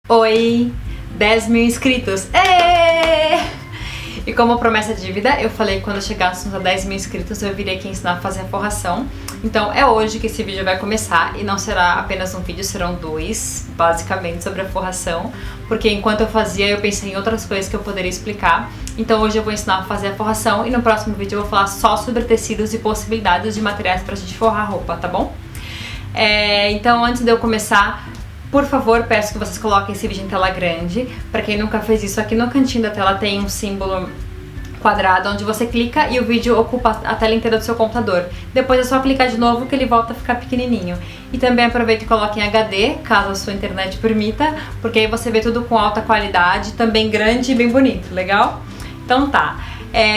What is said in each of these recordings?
Oi, 10 mil inscritos! Êêê! E como promessa de dívida, eu falei que quando chegássemos a 10 mil inscritos eu viria aqui ensinar a fazer a forração. Então é hoje que esse vídeo vai começar e não será apenas um vídeo, serão dois, basicamente, sobre a forração. Porque enquanto eu fazia, eu pensei em outras coisas que eu poderia explicar. Então hoje eu vou ensinar a fazer a forração e no próximo vídeo eu vou falar só sobre tecidos e possibilidades de materiais pra gente forrar a roupa, tá bom? Então antes de eu começar, por favor, peço que vocês coloquem esse vídeo em tela grande. Pra quem nunca fez isso, aqui no cantinho da tela tem um símbolo quadrado onde você clica e o vídeo ocupa a tela inteira do seu computador. Depois é só clicar de novo que ele volta a ficar pequenininho. E também aproveita e coloque em HD, caso a sua internet permita, porque aí você vê tudo com alta qualidade, também grande e bem bonito, legal? Então tá.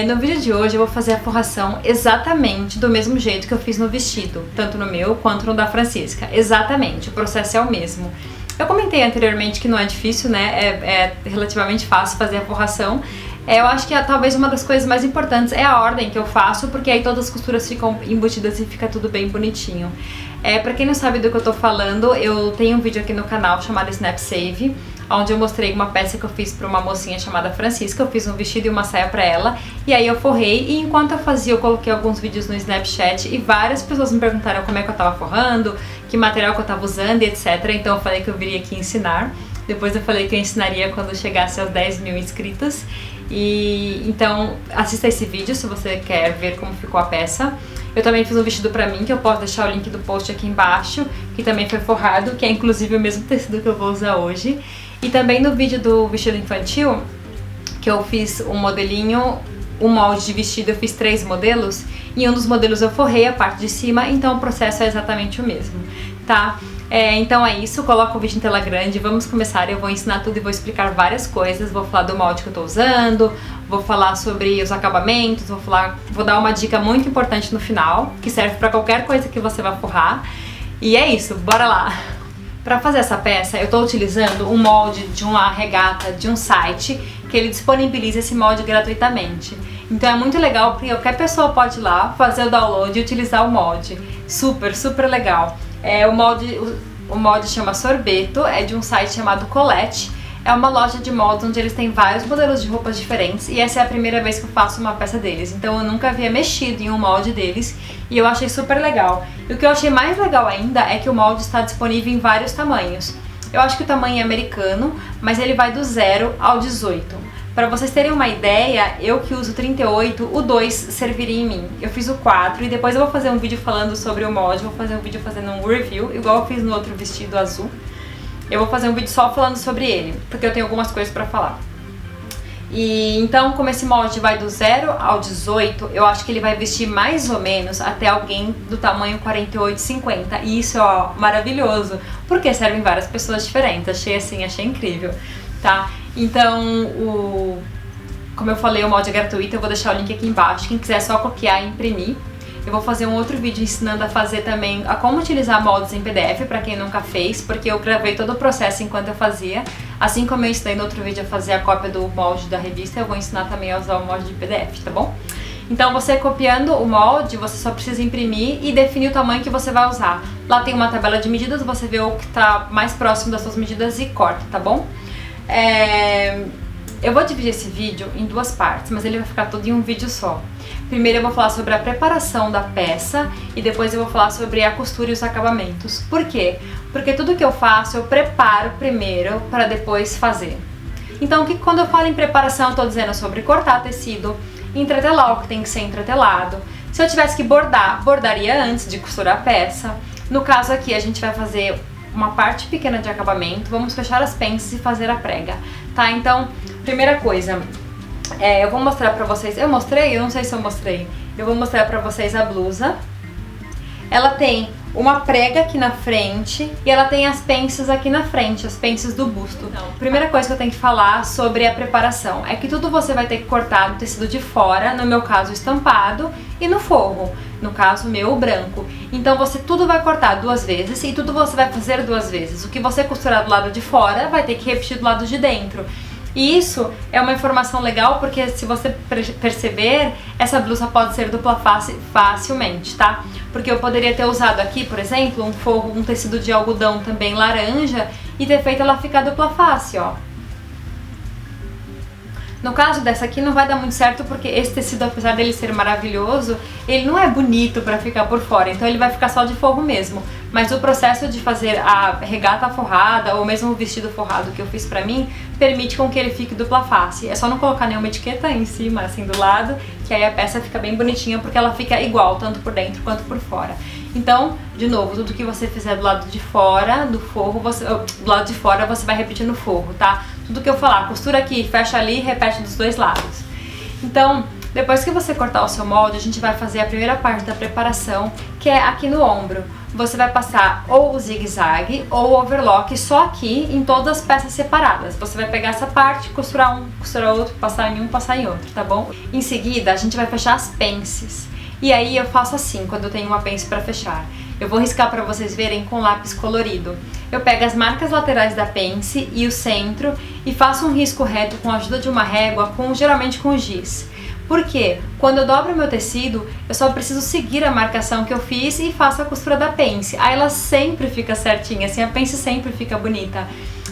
No vídeo de hoje eu vou fazer a forração exatamente do mesmo jeito que eu fiz no vestido, tanto no meu quanto no da Francisca. Exatamente, o processo é o mesmo. Eu comentei anteriormente que não é difícil, né? É relativamente fácil fazer a forração. Eu acho que talvez uma das coisas mais importantes é a ordem que eu faço, porque aí todas as costuras ficam embutidas e fica tudo bem bonitinho. Pra quem não sabe do que eu tô falando, eu tenho um vídeo aqui no canal chamado Snap Save, onde eu mostrei uma peça que eu fiz pra uma mocinha chamada Francisca. Eu fiz um vestido e uma saia pra ela, e aí eu forrei, e enquanto eu fazia eu coloquei alguns vídeos no Snapchat, e várias pessoas me perguntaram como é que eu tava forrando, que material que eu tava usando, e etc. Então eu falei que eu viria aqui ensinar. Depois eu falei que eu ensinaria quando chegasse aos 10 mil inscritos. Então assista esse vídeo se você quer ver como ficou a peça. Eu também fiz um vestido pra mim, que eu posso deixar o link do post aqui embaixo, que também foi forrado, que é inclusive o mesmo tecido que eu vou usar hoje. E também no vídeo do vestido infantil, que eu fiz um modelinho, um molde de vestido, eu fiz 3 modelos, e um dos modelos eu forrei a parte de cima, então o processo é exatamente o mesmo, tá? Então é isso, coloca o vídeo em tela grande, vamos começar. Eu vou ensinar tudo e vou explicar várias coisas, vou falar do molde que eu tô usando, vou falar sobre os acabamentos, vou dar uma dica muito importante no final, que serve pra qualquer coisa que você vai forrar. E é isso, bora lá! Pra fazer essa peça, eu tô utilizando um molde de uma regata de um site que ele disponibiliza esse molde gratuitamente. Então é muito legal porque qualquer pessoa pode ir lá, fazer o download e utilizar o molde. Super, super legal. O molde chama Sorbeto, é de um site chamado Colette. É uma loja de moldes onde eles têm vários modelos de roupas diferentes, e essa é a primeira vez que eu faço uma peça deles. Então eu nunca havia mexido em um molde deles e eu achei super legal. E o que eu achei mais legal ainda é que o molde está disponível em vários tamanhos. Eu acho que o tamanho é americano, mas ele vai do 0 ao 18. Para vocês terem uma ideia, eu que uso 38, o 2 serviria em mim. Eu fiz o 4 e depois eu vou fazer um vídeo falando sobre o molde, vou fazer um vídeo fazendo um review, igual eu fiz no outro vestido azul. Eu vou fazer um vídeo só falando sobre ele, porque eu tenho algumas coisas pra falar. E então, como esse molde vai do 0 ao 18, eu acho que ele vai vestir mais ou menos até alguém do tamanho 48, 50. E isso é maravilhoso, porque servem várias pessoas diferentes. Achei incrível, tá? Então, como eu falei, o molde é gratuito, eu vou deixar o link aqui embaixo. Quem quiser é só copiar e imprimir. Eu vou fazer um outro vídeo ensinando a fazer também a como utilizar moldes em PDF, pra quem nunca fez, porque eu gravei todo o processo enquanto eu fazia. Assim como eu ensinei no outro vídeo a fazer a cópia do molde da revista, eu vou ensinar também a usar o molde de PDF, tá bom? Então você copiando o molde, você só precisa imprimir e definir o tamanho que você vai usar. Lá tem uma tabela de medidas, você vê o que tá mais próximo das suas medidas e corta, tá bom? Eu vou dividir esse vídeo em 2 partes, mas ele vai ficar todo em um vídeo só. Primeiro eu vou falar sobre a preparação da peça e depois eu vou falar sobre a costura e os acabamentos. Por quê? Porque tudo que eu faço eu preparo primeiro para depois fazer. Então quando eu falo em preparação eu tô dizendo sobre cortar tecido, entretelar o que tem que ser entretelado. Se eu tivesse que bordar, bordaria antes de costurar a peça. No caso aqui a gente vai fazer uma parte pequena de acabamento, vamos fechar as pences e fazer a prega, tá? Então, primeira coisa, eu vou mostrar pra vocês, eu mostrei? Eu não sei se eu mostrei. Eu vou mostrar pra vocês a blusa. Ela tem uma prega aqui na frente e ela tem as pences aqui na frente, as pences do busto. Então, primeira coisa que eu tenho que falar sobre a preparação é que tudo você vai ter que cortar no tecido de fora, no meu caso estampado, e no forro, no caso meu, o branco. Então tudo vai cortar 2 vezes e tudo você vai fazer 2 vezes. O que você costurar do lado de fora vai ter que repetir do lado de dentro. E isso é uma informação legal porque, se você perceber, essa blusa pode ser dupla face facilmente, tá? Porque eu poderia ter usado aqui, por exemplo, um forro, um tecido de algodão também laranja e ter feito ela ficar dupla face, ó. No caso dessa aqui não vai dar muito certo porque esse tecido, apesar dele ser maravilhoso, ele não é bonito pra ficar por fora, então ele vai ficar só de forro mesmo. Mas o processo de fazer a regata forrada ou mesmo o vestido forrado que eu fiz pra mim, permite com que ele fique dupla face. É só não colocar nenhuma etiqueta em cima, assim, do lado, que aí a peça fica bem bonitinha porque ela fica igual, tanto por dentro quanto por fora. Então, de novo, tudo que você fizer do lado de fora do forro, do lado de fora você vai repetir no forro, tá? Tudo que eu falar, costura aqui, fecha ali, repete dos dois lados. Então, depois que você cortar o seu molde, a gente vai fazer a primeira parte da preparação, que é aqui no ombro. Você vai passar ou o zigue-zague ou o overlock só aqui, em todas as peças separadas. Você vai pegar essa parte, costurar um, costurar outro, passar em um, passar em outro, tá bom? Em seguida, a gente vai fechar as pences. E aí eu faço assim, quando eu tenho uma pence pra fechar. Eu vou riscar pra vocês verem com lápis colorido. Eu pego as marcas laterais da pence e o centro e faço um risco reto com a ajuda de uma régua, geralmente com giz. Por quê? Quando eu dobro o meu tecido, eu só preciso seguir a marcação que eu fiz e faço a costura da pence. Aí ela sempre fica certinha, assim, a pence sempre fica bonita.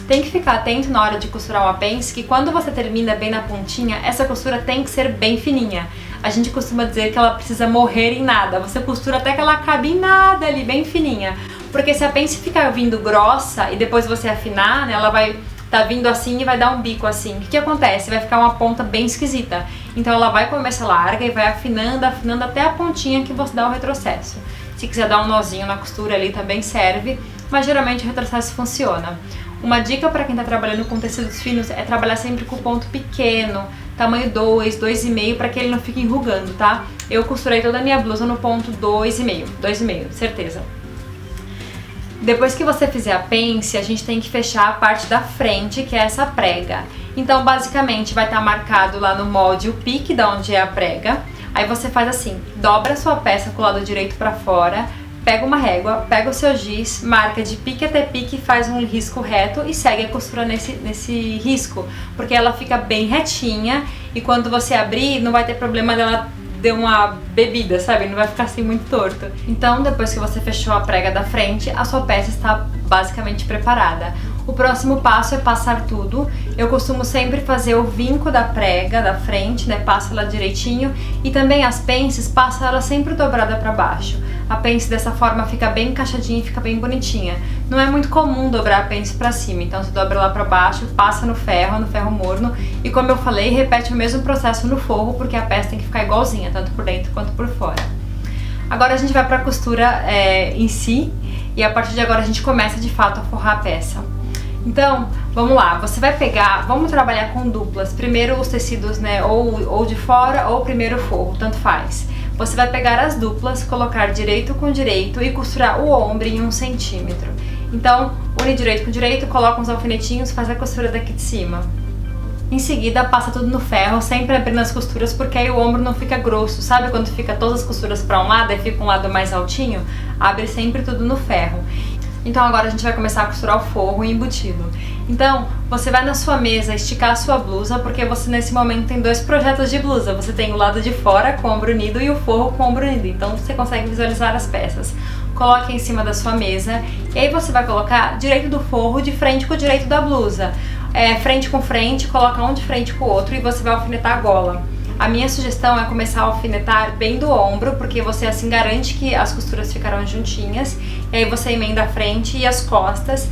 Tem que ficar atento na hora de costurar uma pence, que quando você termina bem na pontinha, essa costura tem que ser bem fininha. A gente costuma dizer que ela precisa morrer em nada. Você costura até que ela cabe em nada ali, bem fininha. Porque se a pence ficar vindo grossa e depois você afinar, né, ela vai tá vindo assim e vai dar um bico assim. O que acontece? Vai ficar uma ponta bem esquisita. Então ela vai começar larga e vai afinando, afinando até a pontinha que você dá o retrocesso. Se quiser dar um nozinho na costura ali também serve, mas geralmente o retrocesso funciona. Uma dica para quem tá trabalhando com tecidos finos é trabalhar sempre com ponto pequeno, tamanho 2, 2,5, para que ele não fique enrugando, tá? Eu costurei toda a minha blusa no ponto 2,5, 2,5, certeza. Depois que você fizer a pence, a gente tem que fechar a parte da frente, que é essa prega. Então, basicamente, vai estar marcado lá no molde o pique da onde é a prega. Aí você faz assim, dobra a sua peça com o lado direito para fora, pega uma régua, pega o seu giz, marca de pique até pique, faz um risco reto e segue a costura nesse risco, porque ela fica bem retinha e quando você abrir não vai ter problema dela deu uma bebida, sabe? Não vai ficar assim muito torto. Então, depois que você fechou a prega da frente, a sua peça está basicamente preparada. O próximo passo é passar tudo. Eu costumo sempre fazer o vinco da prega da frente, né? Passa ela direitinho e também as pences, passa ela sempre dobrada para baixo. A pence dessa forma fica bem encaixadinha e fica bem bonitinha. Não é muito comum dobrar a pence para cima, então você dobra lá para baixo, passa no ferro morno e, como eu falei, repete o mesmo processo no forro, porque a peça tem que ficar igualzinha, tanto por dentro quanto por fora. Agora a gente vai para a costura em si e a partir de agora a gente começa de fato a forrar a peça. Então, vamos lá, você vai pegar, vamos trabalhar com duplas, primeiro os tecidos, né, ou de fora ou primeiro o forro, tanto faz. Você vai pegar as duplas, colocar direito com direito e costurar o ombro em 1 centímetro. Então, une direito com direito, coloca uns alfinetinhos, faz a costura daqui de cima. Em seguida, passa tudo no ferro, sempre abrindo as costuras, porque aí o ombro não fica grosso. Sabe quando fica todas as costuras para um lado e fica um lado mais altinho? Abre sempre tudo no ferro. Então agora a gente vai começar a costurar o forro e embutido. Então, você vai na sua mesa esticar a sua blusa, porque você nesse momento tem 2 projetos de blusa. Você tem o lado de fora com o ombro unido e o forro com o ombro unido. Então você consegue visualizar as peças. Coloque em cima da sua mesa e aí você vai colocar direito do forro de frente com o direito da blusa. Frente com frente, coloca um de frente com o outro e você vai alfinetar a gola. A minha sugestão é começar a alfinetar bem do ombro, porque você assim garante que as costuras ficarão juntinhas. E aí você emenda a frente e as costas.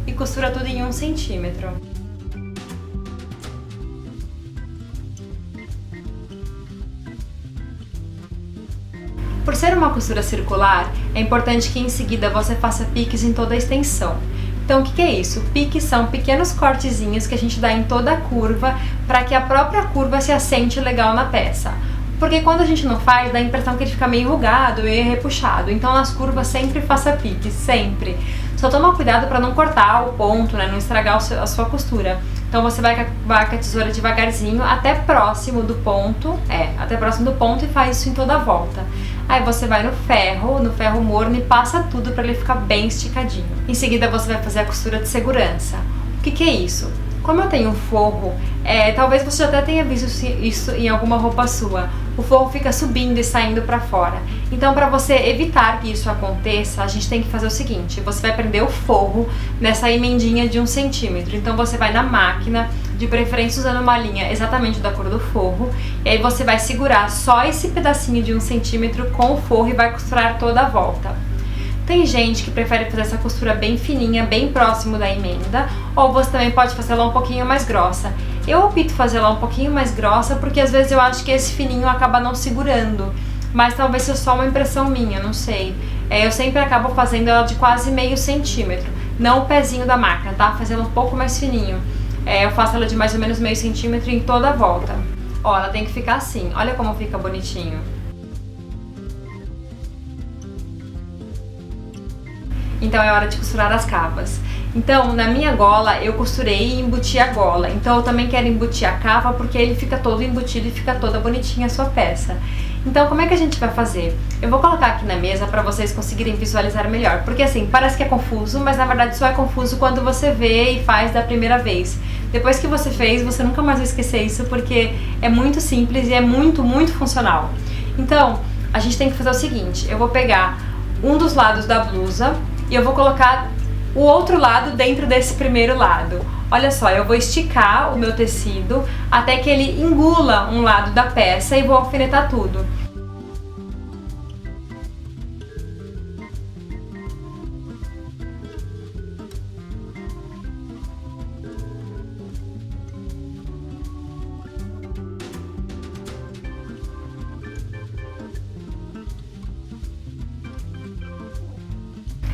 E costura tudo em 1 centímetro. Por ser uma costura circular, é importante que em seguida você faça piques em toda a extensão. Então o que é isso? Piques são pequenos cortezinhos que a gente dá em toda a curva para que a própria curva se assente legal na peça. Porque quando a gente não faz, dá a impressão que ele fica meio enrugado, meio repuxado. Então nas curvas sempre faça piques, sempre. Só toma cuidado para não cortar o ponto, né? Não estragar a sua costura. Então você vai com a tesoura devagarzinho até próximo do ponto, até próximo do ponto e faz isso em toda a volta. Aí você vai no ferro morno e passa tudo para ele ficar bem esticadinho. Em seguida você vai fazer a costura de segurança. O que é isso? Como eu tenho forro, talvez você já até tenha visto isso em alguma roupa sua. O forro fica subindo e saindo para fora. Então, para você evitar que isso aconteça, a gente tem que fazer o seguinte: você vai prender o forro nessa emendinha de 1 centímetro. Então, você vai na máquina, de preferência usando uma linha exatamente da cor do forro, e aí você vai segurar só esse pedacinho de 1 centímetro com o forro e vai costurar toda a volta. Tem gente que prefere fazer essa costura bem fininha, bem próximo da emenda, ou você também pode fazer ela um pouquinho mais grossa. Eu opto fazer ela um pouquinho mais grossa porque às vezes eu acho que esse fininho acaba não segurando, mas talvez seja só uma impressão minha, não sei. Eu sempre acabo fazendo ela de quase meio centímetro, não o pezinho da máquina, tá? Fazendo um pouco mais fininho. Eu faço ela de mais ou menos meio centímetro em toda a volta. Ó, ela tem que ficar assim, olha como fica bonitinho. Então é hora de costurar as cavas. Então, na minha gola, eu costurei e embuti a gola. Então eu também quero embutir a cava porque ele fica todo embutido e fica toda bonitinha a sua peça. Então, como é que a gente vai fazer? Eu vou colocar aqui na mesa para vocês conseguirem visualizar melhor. Porque assim, parece que é confuso, mas na verdade só é confuso quando você vê e faz da primeira vez. Depois que você fez, você nunca mais vai esquecer isso porque é muito simples e é muito, muito funcional. Então, a gente tem que fazer o seguinte: eu vou pegar um dos lados da blusa e eu vou colocar o outro lado dentro desse primeiro lado. Olha só, eu vou esticar o meu tecido até que ele engula um lado da peça e vou alfinetar tudo.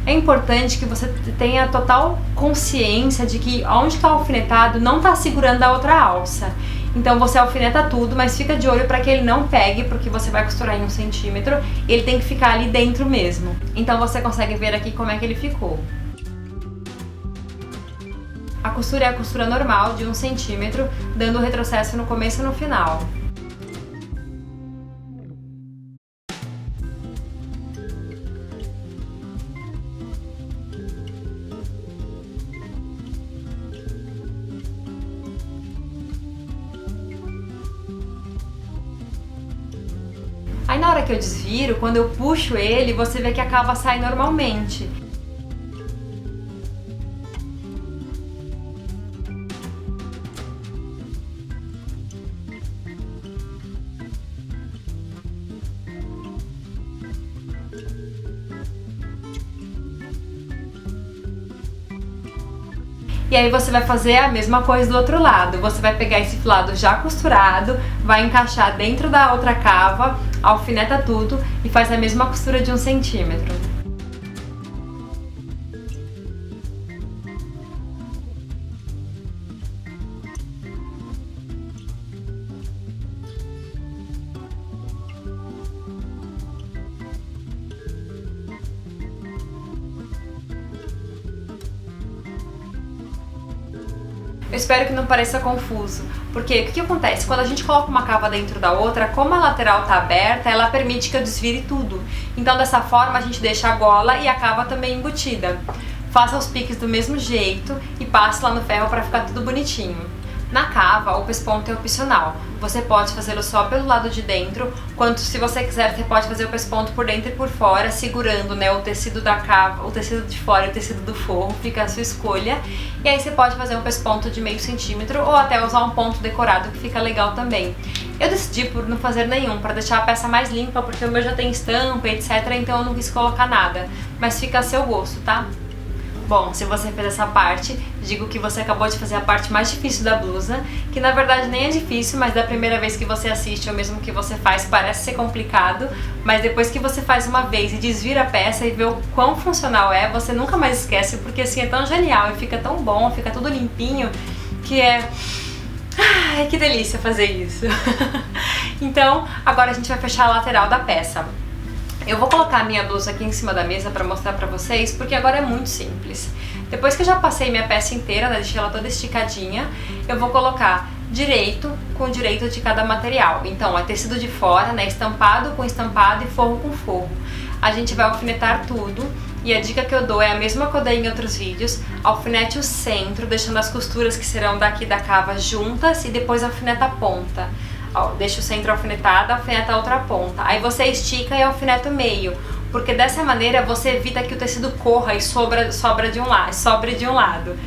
É importante que você tenha total consciência de que onde está alfinetado não está segurando a outra alça. Então você alfineta tudo, mas fica de olho para que ele não pegue, porque você vai costurar em 1 centímetro, ele tem que ficar ali dentro mesmo. Então você consegue ver aqui como é que ele ficou. A costura é a costura normal de 1 centímetro, dando o retrocesso no começo e no final. Aí na hora que eu desviro, quando eu puxo ele, você vê que a cava sai normalmente. E aí você vai fazer a mesma coisa do outro lado. Você vai pegar esse lado já costurado, vai encaixar dentro da outra cava, alfineta tudo e faz a mesma costura de 1 centímetro. Eu espero que não pareça confuso, porque o que acontece? Quando a gente coloca uma cava dentro da outra, como a lateral está aberta, ela permite que eu desvire tudo. Então dessa forma a gente deixa a gola e a cava também embutida. Faça os piques do mesmo jeito e passe lá no ferro para ficar tudo bonitinho. Na cava, o pesponto é opcional. Você pode fazê-lo só pelo lado de dentro, quanto se você quiser, você pode fazer o pesponto por dentro e por fora, segurando, né, o tecido da cava, o tecido de fora e o tecido do forro, fica a sua escolha. E aí você pode fazer um pesponto de meio centímetro ou até usar um ponto decorado, que fica legal também. Eu decidi por não fazer nenhum, para deixar a peça mais limpa, porque o meu já tem estampa, etc, então eu não quis colocar nada. Mas fica a seu gosto, tá? Bom, se você fez essa parte, digo que você acabou de fazer a parte mais difícil da blusa, que na verdade nem é difícil, mas da primeira vez que você assiste ou mesmo que você faz parece ser complicado, mas depois que você faz uma vez e desvira a peça e vê o quão funcional é, você nunca mais esquece, porque assim é tão genial e fica tão bom, fica tudo limpinho, que é... Ai, que delícia fazer isso! Então, agora a gente vai fechar a lateral da peça. Eu vou colocar a minha blusa aqui em cima da mesa para mostrar pra vocês, porque agora é muito simples. Depois que eu já passei minha peça inteira, né, deixei ela toda esticadinha, eu vou colocar direito com direito de cada material. Então é tecido de fora, né, estampado com estampado e forro com forro. A gente vai alfinetar tudo e a dica que eu dou é a mesma que eu dei em outros vídeos: alfinete o centro, deixando as costuras que serão daqui da cava juntas e depois alfineta a ponta. Ó, deixa o centro alfinetado, alfineta a outra ponta. Aí você estica e alfineta o meio, porque dessa maneira você evita que o tecido corra e sobre de um lado.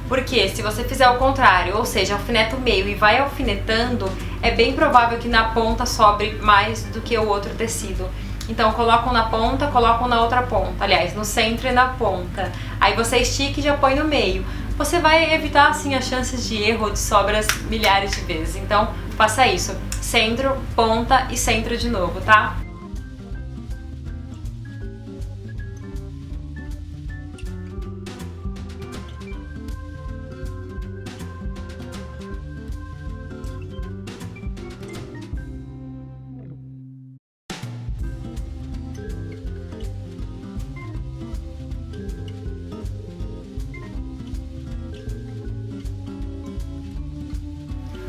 Porque se você fizer o contrário, ou seja, alfineta o meio e vai alfinetando, é bem provável que na ponta sobre mais do que o outro tecido. Então colocam na ponta, colocam na outra ponta, aliás, no centro e na ponta. Aí você estica e já põe no meio. Você vai evitar assim as chances de erro ou de sobras milhares de vezes. Então faça isso, centro, ponta e centro de novo, tá?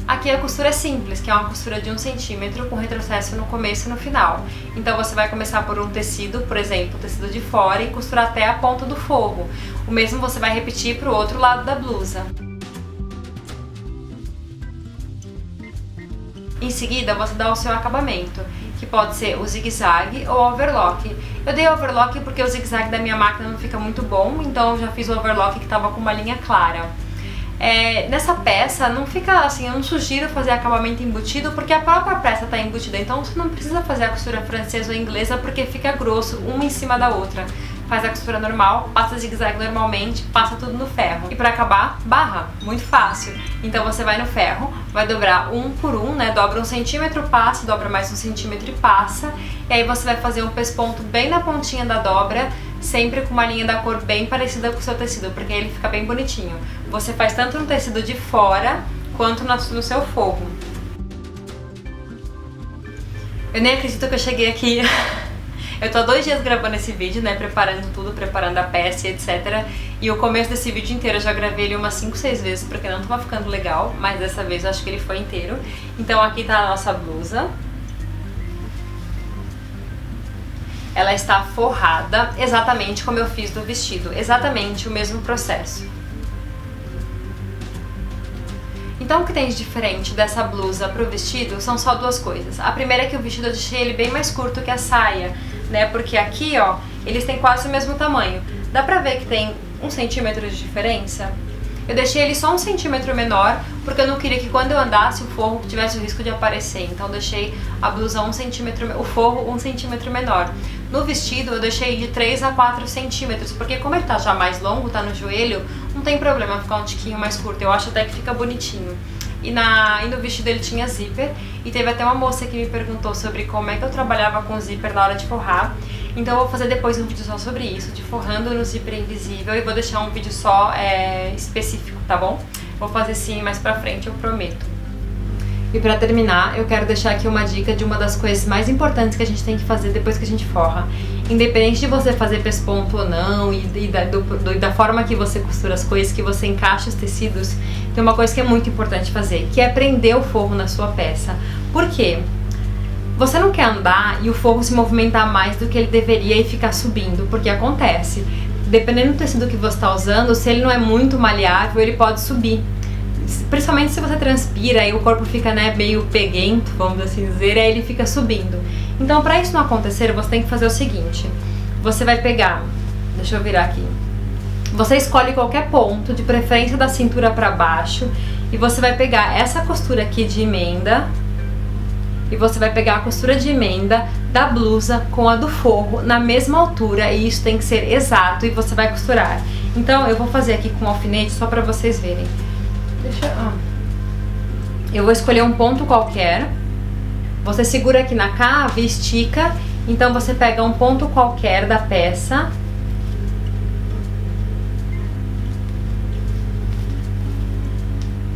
Aqui a costura é simples, que é uma costura de 1 centímetro com retrocesso no começo e no final. Então você vai começar por um tecido, por exemplo, o tecido de fora, e costurar até a ponta do forro. O mesmo você vai repetir para o outro lado da blusa. Em seguida você dá o seu acabamento, que pode ser o zigue-zague ou overlock. Eu dei overlock porque o zigue-zague da minha máquina não fica muito bom, então eu já fiz o overlock que estava com uma linha clara. Nessa peça não fica assim, eu não sugiro fazer acabamento embutido porque a própria peça está embutida, então você não precisa fazer a costura francesa ou inglesa porque fica grosso uma em cima da outra. Faz a costura normal, passa zigue-zague normalmente, passa tudo no ferro. E para acabar, barra, muito fácil. Então você vai no ferro, vai dobrar um por um, né? Dobra 1 centímetro, passa, dobra mais 1 centímetro e passa. E aí você vai fazer um pesponto bem na pontinha da dobra, sempre com uma linha da cor bem parecida com o seu tecido, porque aí ele fica bem bonitinho. Você faz tanto no tecido de fora quanto no seu forro. Eu nem acredito que eu cheguei aqui. Eu tô há 2 dias gravando esse vídeo, né, preparando tudo, preparando a peça e etc. E o começo desse vídeo inteiro eu já gravei ele umas 5, 6 vezes, porque não tava ficando legal, mas dessa vez eu acho que ele foi inteiro. Então aqui tá a nossa blusa. Ela está forrada exatamente como eu fiz do vestido, exatamente o mesmo processo. Então o que tem de diferente dessa blusa pro vestido são só 2 coisas. A primeira é que o vestido eu deixei ele bem mais curto que a saia, né? Porque aqui, ó, eles têm quase o mesmo tamanho. Dá pra ver que tem 1 centímetro de diferença? Eu deixei ele só 1 centímetro menor, porque eu não queria que quando eu andasse o forro tivesse o risco de aparecer. Então eu deixei a blusa 1 centímetro, o forro 1 centímetro menor. No vestido eu deixei de 3 a 4 centímetros, porque como ele tá já mais longo, tá no joelho, não tem problema ficar um tiquinho mais curto. Eu acho até que fica bonitinho. E no vestido ele tinha zíper, e teve até uma moça que me perguntou sobre como é que eu trabalhava com zíper na hora de forrar. Então eu vou fazer depois um vídeo só sobre isso, de forrando no zíper invisível, e vou deixar um vídeo só específico, tá bom? Vou fazer sim mais pra frente, eu prometo. E pra terminar, eu quero deixar aqui uma dica de uma das coisas mais importantes que a gente tem que fazer depois que a gente forra. Independente de você fazer pesponto ou não, e da forma que você costura as coisas, que você encaixa os tecidos, tem uma coisa que é muito importante fazer, que é prender o forro na sua peça. Por quê? Você não quer andar e o forro se movimentar mais do que ele deveria e ficar subindo, porque acontece. Dependendo do tecido que você está usando, se ele não é muito maleável, ele pode subir. Principalmente se você transpira e o corpo fica, né, meio peguento, vamos assim dizer, aí ele fica subindo. Então, para isso não acontecer, você tem que fazer o seguinte: você vai pegar, deixa eu virar aqui, você escolhe qualquer ponto, de preferência da cintura para baixo, e você vai pegar essa costura aqui de emenda, e você vai pegar a costura de emenda da blusa com a do forro na mesma altura, e isso tem que ser exato, e você vai costurar. Então eu vou fazer aqui com alfinete só para vocês verem. Eu vou escolher um ponto qualquer, você segura aqui na cava e estica. Então você pega um ponto qualquer da peça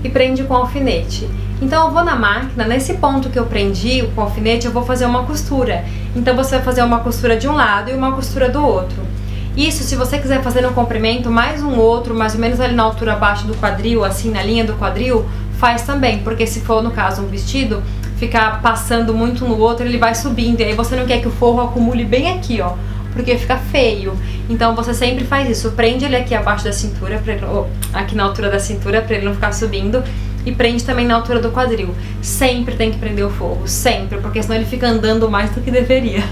e prende com alfinete. Então eu vou na máquina, nesse ponto que eu prendi com alfinete, eu vou fazer uma costura. Então você vai fazer uma costura de um lado e uma costura do outro. Isso, se você quiser fazer no comprimento, mais um outro, mais ou menos ali na altura abaixo do quadril, assim na linha do quadril, faz também, porque se for, no caso, um vestido, ficar passando muito no outro, ele vai subindo, e aí você não quer que o forro acumule bem aqui, ó, porque fica feio. Então você sempre faz isso, prende ele aqui abaixo da cintura, pra ele, aqui na altura da cintura, pra ele não ficar subindo, e prende também na altura do quadril. Sempre tem que prender o forro, sempre, porque senão ele fica andando mais do que deveria,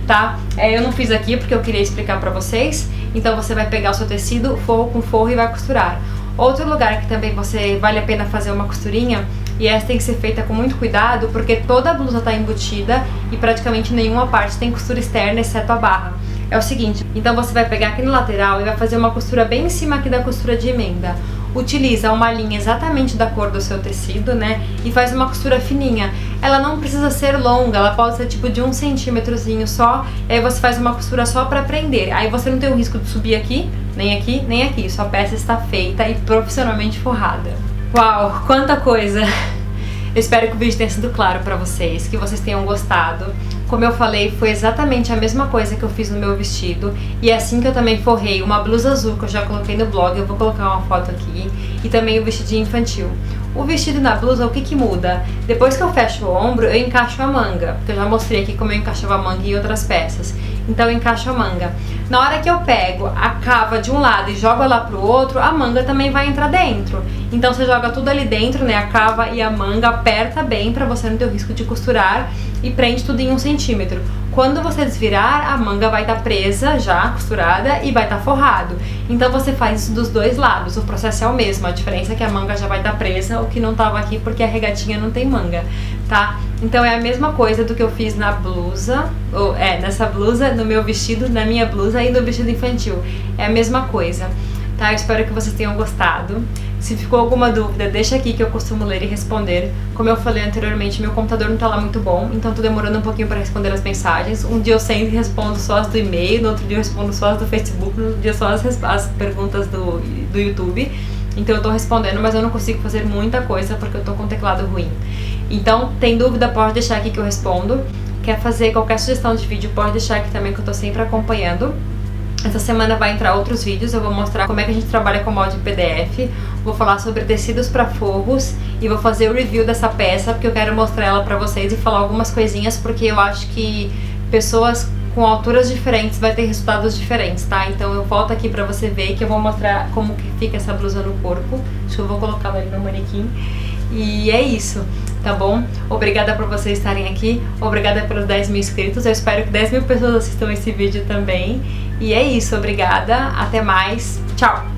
tá? Eu não fiz aqui porque eu queria explicar pra vocês. Então você vai pegar o seu tecido, forro com forro, e vai costurar. Outro lugar que também vale a pena fazer uma costurinha, e essa tem que ser feita com muito cuidado, porque toda a blusa tá embutida e praticamente nenhuma parte tem costura externa, exceto a barra. É o seguinte, então você vai pegar aqui no lateral e vai fazer uma costura bem em cima aqui da costura de emenda. Utiliza uma linha exatamente da cor do seu tecido, né? E faz uma costura fininha. Ela não precisa ser longa, ela pode ser tipo de 1 centímetrozinho só. E aí você faz uma costura só pra prender. Aí você não tem o risco de subir aqui, nem aqui, nem aqui. Sua peça está feita e profissionalmente forrada. Uau, quanta coisa! Eu espero que o vídeo tenha sido claro pra vocês, que vocês tenham gostado. Como eu falei, foi exatamente a mesma coisa que eu fiz no meu vestido. E é assim que eu também forrei uma blusa azul, que eu já coloquei no blog, eu vou colocar uma foto aqui. E também o vestidinho infantil. O vestido na blusa, o que muda? Depois que eu fecho o ombro, eu encaixo a manga. Porque eu já mostrei aqui como eu encaixava a manga em outras peças. Então eu encaixo a manga. Na hora que eu pego a cava de um lado e jogo ela pro outro, a manga também vai entrar dentro. Então você joga tudo ali dentro, né? A cava e a manga, aperta bem pra você não ter o risco de costurar e prende tudo em 1 centímetro. Quando você desvirar, a manga vai estar presa já, costurada, e vai estar forrado. Então você faz isso dos dois lados, o processo é o mesmo, a diferença é que a manga já vai estar presa, o que não estava aqui porque a regatinha não tem manga, tá? Então é a mesma coisa do que eu fiz na blusa, nessa blusa, no meu vestido, na minha blusa e no vestido infantil. É a mesma coisa, tá? Eu espero que vocês tenham gostado. Se ficou alguma dúvida, deixa aqui que eu costumo ler e responder. Como eu falei anteriormente, meu computador não tá lá muito bom, então tô demorando um pouquinho para responder as mensagens. Um dia eu sempre respondo só as do e-mail, no outro dia eu respondo só as do Facebook, no outro dia só as perguntas do YouTube. Então eu tô respondendo, mas eu não consigo fazer muita coisa porque eu tô com o teclado ruim. Então, tem dúvida, pode deixar aqui que eu respondo. Quer fazer qualquer sugestão de vídeo, pode deixar aqui também que eu tô sempre acompanhando. Essa semana vai entrar outros vídeos, eu vou mostrar como é que a gente trabalha com molde em PDF, vou falar sobre tecidos para forros e vou fazer o review dessa peça, porque eu quero mostrar ela pra vocês e falar algumas coisinhas, porque eu acho que pessoas com alturas diferentes vai ter resultados diferentes, tá? Então eu volto aqui pra você ver que eu vou mostrar como que fica essa blusa no corpo. Acho que eu vou colocar ela ali no manequim. E é isso, tá bom? Obrigada por vocês estarem aqui, obrigada pelos 10 mil inscritos, eu espero que 10 mil pessoas assistam esse vídeo também. E é isso, obrigada, até mais, tchau!